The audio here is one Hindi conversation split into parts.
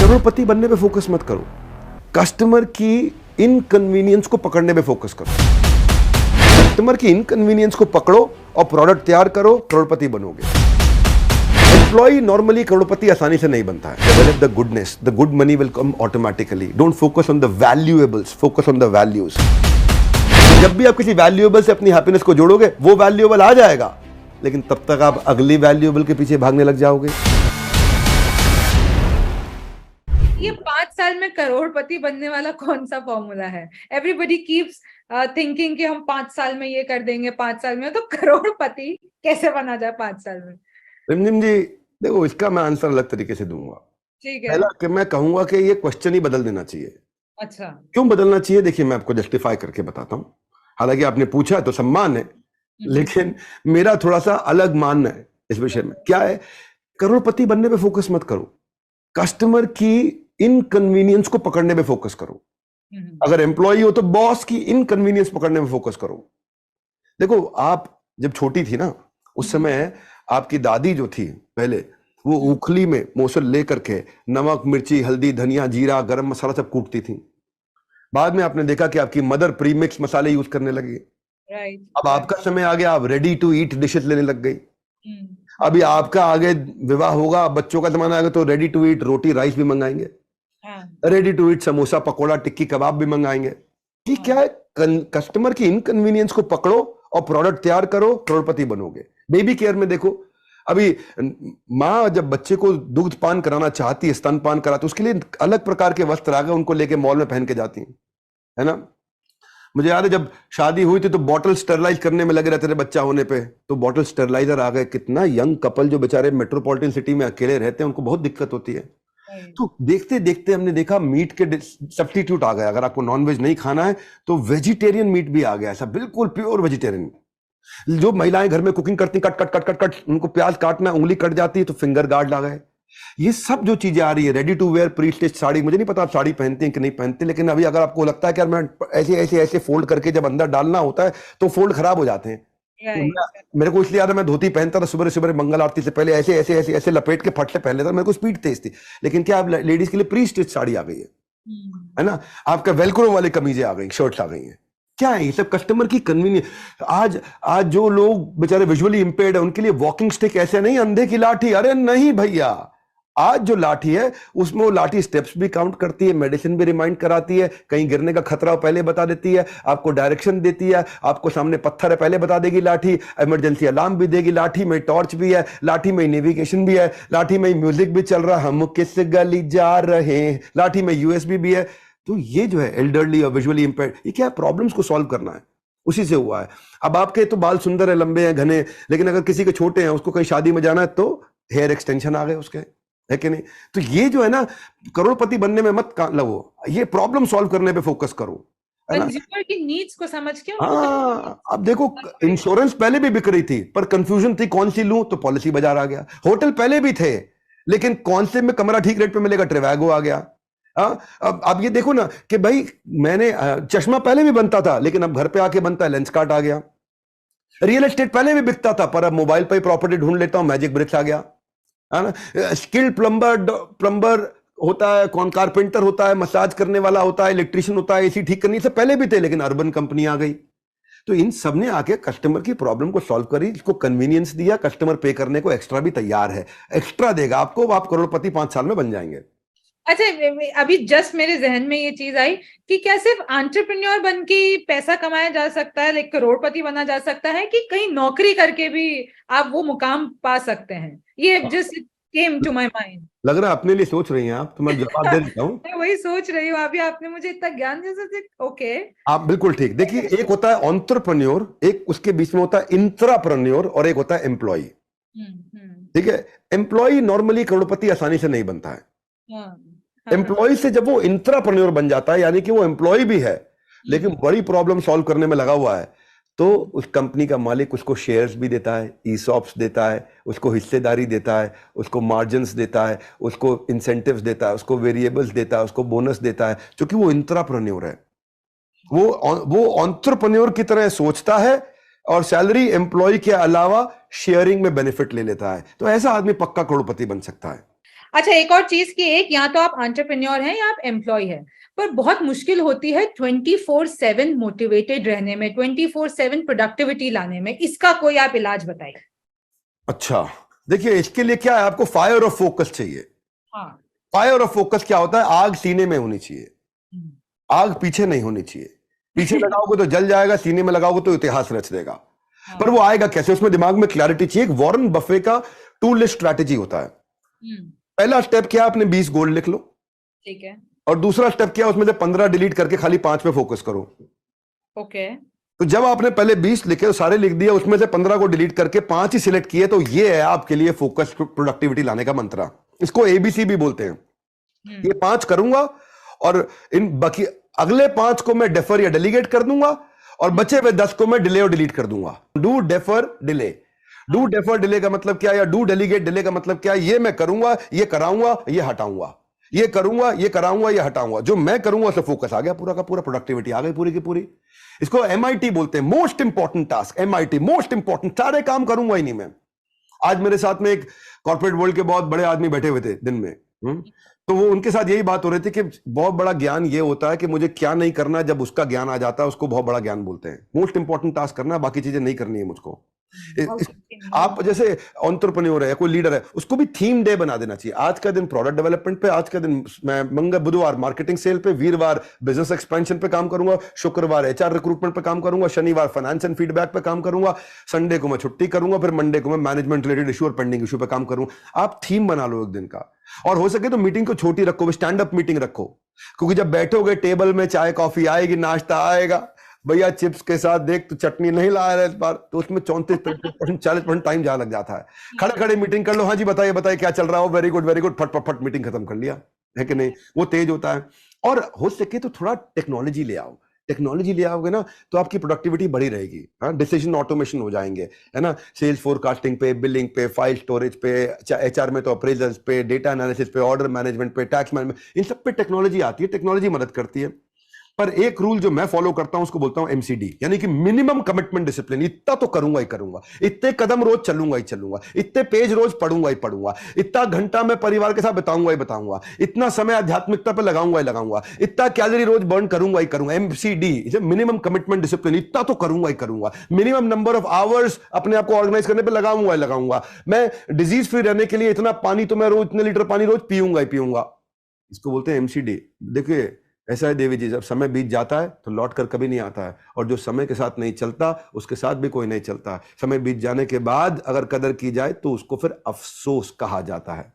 करोड़पति बनने पे फोकस मत करो, कस्टमर की इनकन्वीनियंस को पकड़ने पे फोकस करो। कस्टमर की इनकन्वीनियंस को पकड़ो और प्रोडक्ट तैयार करो, करोड़पति बनोगे। एम्प्लॉय नॉर्मली करोड़पति आसानी से नहीं बनता है। Develop the goodness, the good money will come automatically. Don't focus on the valuables, focus on the values. जब भी आप किसी वैल्यूएबल से अपनी हैप्पीनेस को जोड़ोगे, वो वैल्यूएबल आ जाएगा, लेकिन तब तक आप अगली वैल्यूएबल के पीछे भागने लग जाओगे। ये 5 साल में करोड़पति बनने वाला कौन सा फॉर्मूला है? एवरीबडी कीप्स थिंकिंग कि हम 5 साल में ये कर देंगे, 5 साल में। तो करोड़पति कैसे बना जाए 5 साल में? रिमझिम जी, देखो इसका मैं आंसर अलग तरीके से दूंगा। ठीक है। पहला कि मैं कहूंगा कि ये क्वेश्चन ही बदल देना चाहिए। अच्छा, क्यों बदलना चाहिए? देखिए, मैं आपको जस्टिफाई करके बताता हूं। हालांकि आपने पूछा तो सम्मान है, लेकिन मेरा थोड़ा सा अलग मानना है इस विषय में। क्या है? करोड़पति बनने पे फोकस मत करो, कस्टमर की इनकन्वीनियंस को पकड़ने पे फोकस करो। अगर एम्प्लॉय हो तो बॉस की इनकन्वीनियंस पकड़ने में फोकस करो। देखो, आप जब छोटी थी ना, उस समय आपकी दादी जो थी पहले, वो उखली में मोसल लेकर के नमक, मिर्ची, हल्दी, धनिया, जीरा, गरम मसाला सब कूटती थी। बाद में आपने देखा कि आपकी मदर प्रीमिक्स मसाले यूज करने लगी। राइट। अब आपका समय आ गया, आप रेडी टू ईट डिशेस लेने लग गई। अभी आपका आगे विवाह होगा, बच्चों का जमाना आएगा तो रेडी टू ईट रोटी राइस भी मंगाएंगे, ready to eat samosa, pakora, tikki, कबाब भी मंगाएंगे। कि क्या है? कस्टमर की इनकन्वीनियंस को पकड़ो और प्रोडक्ट तैयार करो, करोड़पति बनोगे। बेबी केयर में देखो, अभी माँ जब बच्चे को दूध पान कराना चाहती है, स्तनपान कराती है, उसके लिए अलग प्रकार के वस्त्र आ गए, उनको लेके मॉल में पहन के जाती है ना। मुझे याद है जब शादी हुई थी तो बॉटल स्टरलाइज करने में लगे रहते थे बच्चा होने पे, तो बॉटल स्टरलाइजर आ गए। कितना यंग कपल जो बेचारे मेट्रोपॉलिटन सिटी में अकेले रहते हैं, उनको बहुत दिक्कत होती है। तो देखते देखते हमने देखा मीट के सब्स्टिट्यूट आ गया। अगर आपको नॉनवेज नहीं खाना है तो वेजिटेरियन मीट भी आ गया, ऐसा बिल्कुल प्योर वेजिटेरियन। जो महिलाएं घर में कुकिंग करती, cut cut cut cut cut, उनको प्याज काटना, उंगली कट जाती है तो फिंगर गार्ड आ गए। ये सब जो चीजें आ रही है, ready to wear pre stitch sari. मुझे नहीं पता आप साड़ी पहनते हैं कि नहीं पहनते, लेकिन अभी अगर आपको लगता है कि यार मैं ऐसे ऐसे ऐसे फोल्ड करके जब अंदर डालना होता है तो फोल्ड खराब हो जाते हैं। तो मेरे को इसलिए याद है, मैं धोती पहनता था सुबह सुबह मंगल आरती से पहले, ऐसे ऐसे ऐसे ऐसे लपेट के फट से पहन लेता। मेरे को स्पीड तेज थी। लेकिन क्या अब लेडीज के लिए प्री स्टिच साड़ी आ गई है ना। आपका वेलक्रो वाली कमीजें आ गई, शर्ट्स आ गई हैं। क्या है ये सब? कस्टमर की कन्वीनियंस। आज जो लोग बेचारे विजुअली इंपेयर्ड है, उनके लिए वॉकिंग स्टिक ऐसे नहीं अंधे की लाठी। अरे नहीं भैया, आज जो लाठी है उसमें वो लाठी स्टेप्स भी काउंट करती है, मेडिसिन भी रिमाइंड कराती है, कहीं गिरने का खतरा पहले बता देती है, आपको डायरेक्शन देती है, आपको सामने पत्थर है पहले बता देगी लाठी, इमरजेंसी अलार्म भी देगी। लाठी में टॉर्च भी है, लाठी में नेविगेशन भी है, लाठी में म्यूजिक भी चल रहा, हम किस गली जा रहे हैं, लाठी में यूएसबी भी है। तो ये जो है एल्डरली और विजुअली इंपेयर्ड, ये क्या प्रॉब्लम्स को सॉल्व करना है, उसी से हुआ है। अब आपके तो बाल सुंदर है, लंबे हैं, घने, लेकिन अगर किसी के छोटे हैं, उसको कहीं शादी में जाना है तो हेयर एक्सटेंशन आ गए उसके, है कि नहीं। तो ये जो है ना, करोड़पति बनने में मत लगो, ये प्रॉब्लम सॉल्व करने पे फोकस करो, है ना। कंज्यूमर की नीड्स को समझ के हाँ, अब देखो, इंश्योरेंस पहले भी बिक रही थी, पर कंफ्यूजन थी कौन सी लूं, तो पॉलिसी बाजार आ गया। होटल पहले भी थे, लेकिन कौन से में कमरा ठीक रेट पे मिलेगा, ट्रेवैगो आ गया। अब ये देखो ना कि भाई, मैंने चश्मा पहले भी बनता था, लेकिन अब घर पे आके बनता है, लेंसकार्ट आ गया। रियल एस्टेट पहले भी बिकता था, पर अब मोबाइल पे प्रॉपर्टी ढूंढ लेता हूं, मैजिक ब्रिक्स आ गया, है ना। स्किल्ड प्लम्बर होता है, कौन कारपेंटर होता है, मसाज करने वाला होता है, इलेक्ट्रिशियन होता है, एसी ठीक करनी, से पहले भी थे, लेकिन अर्बन कंपनी आ गई। तो इन सब ने आके कस्टमर की प्रॉब्लम को सॉल्व करी, इसको कन्वीनियंस दिया। कस्टमर पे करने को एक्स्ट्रा भी तैयार है, एक्स्ट्रा देगा आपको, आप करोड़पति 5 साल में बन जाएंगे। अच्छा, अभी जस्ट मेरे जहन में ये चीज आई कि क्या सिर्फ एंटरप्रेन्योर बन के पैसा कमाया जा सकता है, लाइक करोड़पति बना जा सकता है, कि कहीं नौकरी करके भी आप वो मुकाम पा सकते हैं? ये just came to my mind. लग रहा है अपने लिए सोच रही हैं आप, तो मैं जवाब दे देता हूं। मैं वही सोच रही हूँ, अभी आपने मुझे इतना ज्ञान जैसे। ओके, आप बिल्कुल ठीक। देखिए, एक होता है एंटरप्रेन्योर, एक उसके बीच में होता है इंट्राप्रेन्योर, और एक होता है एम्प्लॉय। ठीक है, एम्प्लॉय नॉर्मली करोड़पति आसानी से नहीं बनता है। एम्प्लॉय से जब वो इंट्राप्रेन्योर बन जाता है, यानी कि वो एम्प्लॉय भी है लेकिन बड़ी प्रॉब्लम सॉल्व करने में लगा हुआ है, तो उस कंपनी का मालिक उसको शेयर्स भी देता है, ईसॉप्स देता है, उसको हिस्सेदारी देता है, उसको मार्जिन्स देता है, उसको इंसेंटिव्स देता है, उसको वेरिएबल्स देता है, उसको बोनस देता है, क्योंकि वो इंट्राप्रेन्योर है। वो एंटरप्रेन्योर की तरह सोचता है और सैलरी एम्प्लॉय के अलावा शेयरिंग में बेनिफिट ले लेता है। तो ऐसा आदमी पक्का करोड़पति बन सकता है। अच्छा, एक और चीज की, एक यहाँ तो आप एंटरप्रेन्योर हैं या आप एम्प्लॉय हैं, पर बहुत मुश्किल होती है 24/7 मोटिवेटेड रहने में, 24/7 प्रोडक्टिविटी लाने में, इसका कोई आप इलाज बताइए। अच्छा, देखिए इसके लिए क्या है, आपको फायर ऑफ फोकस चाहिए। हाँ। फायर ऑफ फोकस क्या होता है? आग सीने में होनी चाहिए, आग पीछे नहीं होनी चाहिए। पीछे लगाओगे तो जल जाएगा, सीने में लगाओगे तो इतिहास रच देगा। पर वो आएगा कैसे? उसमें दिमाग में क्लैरिटी चाहिए। एक वॉरेन बफे का टू लिस्ट स्ट्रैटेजी होता है। पहला स्टेप क्या? आपने 20 गोल लिख लो, ठीक है। और दूसरा स्टेप क्या? उसमें से 15 डिलीट करके खाली 5 पे फोकस करो। ओके। तो जब आपने पहले 20 लिखे, तो सारे लिख दिए, उसमें से 15 को डिलीट करके 5 ही सिलेक्ट किए, तो ये है आपके लिए फोकस प्रोडक्टिविटी लाने का मंत्र। इसको एबीसी भी बोलते हैं। ये 5 करूंगा, और इन बाकी अगले 5 को मैं डेफर या डेलीगेट कर दूंगा, और बचे हुए 10 को मैं डिले और डिलीट कर दूंगा। Do defer delay. Do defer delay का मतलब क्या, या डू डेलीगेट डिले का मतलब क्या? ये मैं करूंगा, ये कराऊंगा, ये हटाऊंगा, ये करूंगा, ये कराऊंगा, ये हटाऊंगा। जो मैं करूंगा उससे फोकस आ गया, पूरा का पूरा प्रोडक्टिविटी आ गई पूरी की पूरी। इसको एमआईटी बोलते हैं, most important task. MIT, most important. सारे काम करूंगा ही नहीं मैं। आज मेरे साथ में एक कॉर्पोरेट वर्ल्ड के बहुत बड़े आदमी बैठे हुए थे दिन में, तो वो उनके साथ यही बात हो रही थी कि बहुत बड़ा ज्ञान ये होता है कि मुझे क्या नहीं करना। जब उसका ज्ञान आ जाता है उसको बहुत बड़ा ज्ञान बोलते हैं। मोस्ट इंपॉर्टेंट टास्क करना है, बाकी चीजें नहीं करनी है मुझको। आप जैसे एंटरप्रेन्योर है, कोई लीडर है, उसको भी थीम डे बना देना चाहिए। आज का दिन प्रोडक्ट डेवलपमेंट पे, आज का दिन मैं मंगल बुधवार मार्केटिंग सेल पे, वीरवार बिजनेस एक्सपेंशन पे काम करूंगा, शुक्रवार एचआर रिक्रूटमेंट पे काम करूंगा, शनिवार फाइनेंस एंड फीडबैक पे काम करूंगा, संडे को मैं छुट्टी करूंगा, फिर मंडे को मैं मैनेजमेंट रिलेटेड इशू और पेंडिंग इशू पे काम करूंगा। आप थीम बना लो एक दिन का, और हो सके तो मीटिंग को छोटी रखो, स्टैंड अप मीटिंग रखो। क्योंकि जब बैठोगे टेबल में, चाय कॉफी आएगी, नाश्ता आएगा, भैया चिप्स के साथ देख तो चटनी नहीं लाया है इस बार, तो उसमें 34% 40% टाइम जहां लग जाता है। खड़े खड़े मीटिंग कर लो, हाँ जी बताइए बताइए क्या चल रहा हो, वेरी गुड वेरी गुड, फट फट फट मीटिंग खत्म कर लिया, है कि नहीं? वो तेज होता है। और हो सके तो थोड़ा टेक्नोलॉजी ले आओ। टेक्नोलॉजी ले आओगे ना तो आपकी प्रोडक्टिविटी बढ़ी रहेगी। हाँ, डिसीजन ऑटोमेशन हो जाएंगे, है ना? सेल्स फोरकास्टिंग पे, बिलिंग पे, फाइल स्टोरेज पे, एचआर में तो अप्रेजल्स पे, डेटा एनालिसिस पे, ऑर्डर मैनेजमेंट पे, टैक्स मैनेजमेंट, इन सब पे टेक्नोलॉजी आती है, टेक्नोलॉजी मदद करती है। पर एक रूल जो मैं फॉलो करता हूं उसको बोलता हूं एमसीडी, यानी कि मिनिमम कमिटमेंट डिसिप्लिन। इतना तो करूंगा ही करूंगा, इतने कदम रोज चलूंगा ही चलूंगा, इतने पेज रोज पढ़ूंगा ही पढ़ूंगा, इतना घंटा मैं परिवार के साथ बिताऊंगा ही बताऊंगा, इतना समय आध्यात्मिकता पे लगाऊंगा ही लगाऊंगा, इतना कैलोरी रोज बर्न करूंगा ही करूंगा। एमसीडी, मिनिमम कमिटमेंट डिसिप्लिन, इतना तो करूंगा ही करूंगा। मिनिमम नंबर ऑफ आवर्स अपने आप को ऑर्गेनाइज करने पर लगाऊंगा ही लगाऊंगा। मैं डिजीज फ्री रहने के लिए इतना पानी तो मैं रोज, इतने लीटर पानी रोज पीऊंगा ही पीऊंगा। इसको बोलते हैं एमसीडी। देखिए ऐसा है देवी जी, जब समय बीत जाता है तो लौट कर कभी नहीं आता है, और जो समय के साथ नहीं चलता उसके साथ भी कोई नहीं चलता। समय बीत जाने के बाद अगर कदर की जाए तो उसको फिर अफसोस कहा जाता है।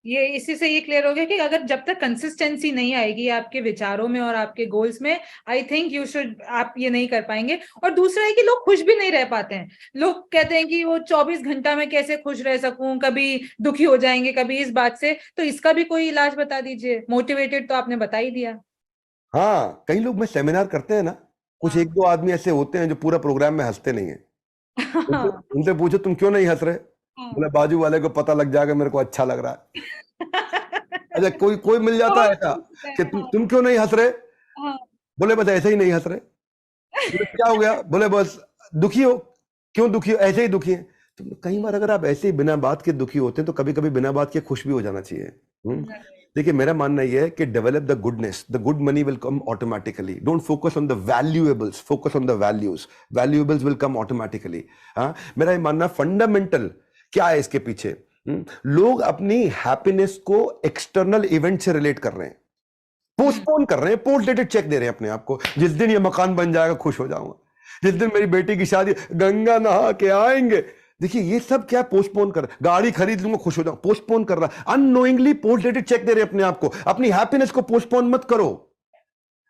ये इसी से ये क्लियर हो गया कि अगर जब तक कंसिस्टेंसी नहीं आएगी आपके विचारों में और आपके गोल्स में, आई थिंक यू शुड, आप ये नहीं कर पाएंगे। और दूसरा है कि लोग खुश भी नहीं रह पाते हैं। लोग कहते हैं कि वो 24 घंटा में कैसे खुश रह सकूं, कभी दुखी हो जाएंगे कभी इस बात से। तो इसका भी कोई इलाज बता दीजिए। मोटिवेटेड तो आपने बता ही दिया। हाँ, कई लोग में सेमिनार करते हैं ना, कुछ एक दो आदमी ऐसे होते हैं जो पूरा प्रोग्राम में हंसते नहीं है। उनसे पूछो तुम क्यों नहीं हंस रहे, बोले बाजू वाले को पता लग जाएगा मेरे को अच्छा लग रहा है। अच्छा, कोई कोई मिल जाता है ऐसा कि तुम क्यों नहीं हंस रहे, बोले बस ऐसे ही नहीं हंस रहे। बोले क्या हो गया, बोले बस दुखी हो। क्यों दुखी हो, ऐसे ही दुखी है। तो कई बार अगर आप ऐसे ही बिना बात के दुखी होते हैं तो कभी कभी बिना बात के खुश भी हो जाना चाहिए। देखिए मेरा मानना यह है कि develop the goodness, the good money will come automatically. Don't focus on the valuables, focus on the values. Valuables will come automatically. हाँ, मेरा ये मानना फंडामेंटल क्या है इसके पीछे, लोग अपनी हैप्पीनेस को एक्सटर्नल इवेंट से रिलेट कर रहे हैं, पोस्टपोन कर रहे हैं, पोस्ट डेटेड चेक दे रहे हैं अपने आप को। जिस दिन ये मकान बन जाएगा खुश हो जाऊंगा, जिस दिन मेरी बेटी की शादी, गंगा नहा के आएंगे। देखिए ये सब क्या पोस्टपोन कर, गाड़ी खरीद लूंगा खुश हो जाऊं, पोस्टपोन कर रहा। अननोइंगली पोस्ट डेटेड चेक दे रहे हैं अपने आप को। अपनी हैप्पीनेस को पोस्टपोन मत करो,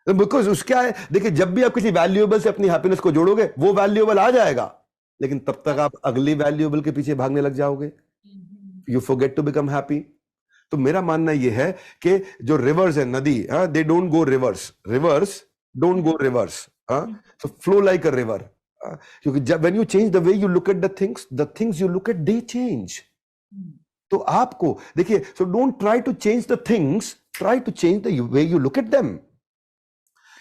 बिकॉज उसका है, देखिए जब भी आप किसी वैल्यूएबल से अपनी हैप्पीनेस को जोड़ोगे वो वैल्यूएबल आ जाएगा, लेकिन तब तक आप अगली वैल्यूएबल के पीछे भागने लग जाओगे। You forget to become happy. तो मेरा मानना यह है कि जो रिवर्स है, नदी, they don't go rivers, rivers don't go rivers, so flow like a river. क्योंकि जब when you change the way you look at the things you look at they change. तो आपको देखिए, so don't try to change the things, try to change the way you look at them.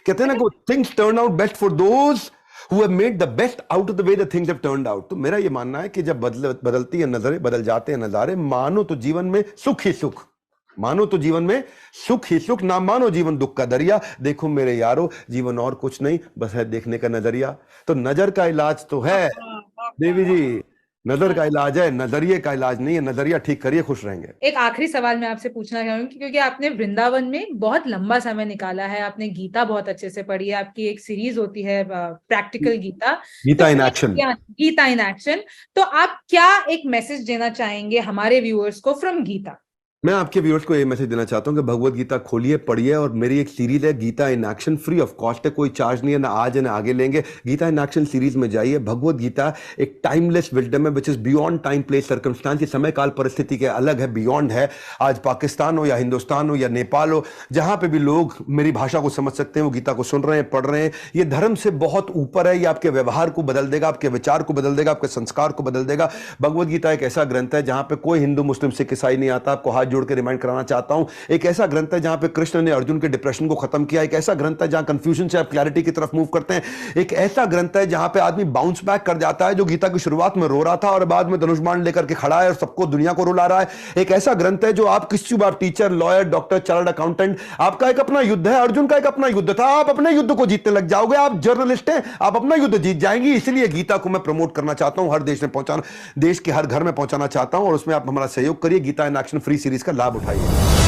कहते हैं ना कि things turn out best for those who have made the best out of the way the things have turned out. तो मेरा ये मानना है कि जब बदलती है नजरें, बदल जाते हैं नजारे, मानो तो जीवन में सुख ही सुख, मानो तो जीवन में सुख ही सुख, ना मानो जीवन दुख का दरिया। देखो मेरे यारो, जीवन और कुछ नहीं, बस है देखने का नजरिया। तो नजर का इलाज तो है देवी जी, नजर का इलाज है, नजरिए का इलाज नहीं है। नजरिया ठीक करिए, खुश रहेंगे। एक आखिरी सवाल मैं आपसे पूछना चाहूंगी, क्योंकि आपने वृंदावन में बहुत लंबा समय निकाला है, आपने गीता बहुत अच्छे से पढ़ी है, आपकी एक सीरीज होती है practical Gita, Gita in action. Gita in action. तो आप क्या एक मैसेज देना चाहेंगे हमारे व्यूअर्स को फ्रॉम गीता? मैं आपके व्यूअर्स को ये मैसेज देना चाहता हूं कि भगवत गीता खोलिए, पढ़िए, और मेरी एक सीरीज है Gita in action, free of cost है, कोई चार्ज नहीं है, ना आज है ना आगे लेंगे। गीता इन एक्शन सीरीज में जाइए। भगवत गीता एक टाइमलेस विजडम है, which is beyond time place circumstance, ये समय काल परिस्थिति के अलग है, बियॉन्ड है। आज पाकिस्तान हो या हिंदुस्तान हो या नेपाल हो, जहां पे भी लोग मेरी भाषा को समझ सकते हैं, वो गीता को सुन रहे हैं, पढ़ रहे हैं। ये धर्म से बहुत ऊपर है, ये आपके व्यवहार को बदल देगा, आपके विचार को बदल देगा, आपके संस्कार को बदल देगा। भगवत गीता एक ऐसा ग्रंथ है जहां पे कोई हिंदू मुस्लिम सिख ईसाई नहीं आता। आपको हाथ जोड़ के रिमाइंड कराना चाहता हूं, एक ऐसा ग्रंथ है जहां पे कृष्ण ने अर्जुन के डिप्रेशन को खत्म किया, एक ऐसा ग्रंथ है जहां कंफ्यूजन से आप क्लैरिटी की तरफ मूव करते हैं, एक ऐसा ग्रंथ है जहां पे आदमी बाउंस बैक कर जाता है, जो गीता की शुरुआत में रो रहा था और बाद में धनुष बाण लेकर के खड़ा है और सबको दुनिया को रुला रहा है। एक ऐसा ग्रंथ है जो आप किसी भी, आप teacher, lawyer, doctor, chartered accountant, आपका एक अपना युद्ध है, अर्जुन का एक अपना युद्ध था, आप अपने युद्ध को जीतने लग जाओगे। आप जर्नलिस्ट हैं, आप अपना युद्ध जीत जाएंगी। इसलिए गीता को मैं प्रमोट करना चाहता हूं, हर देश में पहुंचाना, देश के हर घर में पहुंचाना चाहता हूं, और उसमें आप हमारा सहयोग करिए। Gita in action free series का लाभ उठाइए।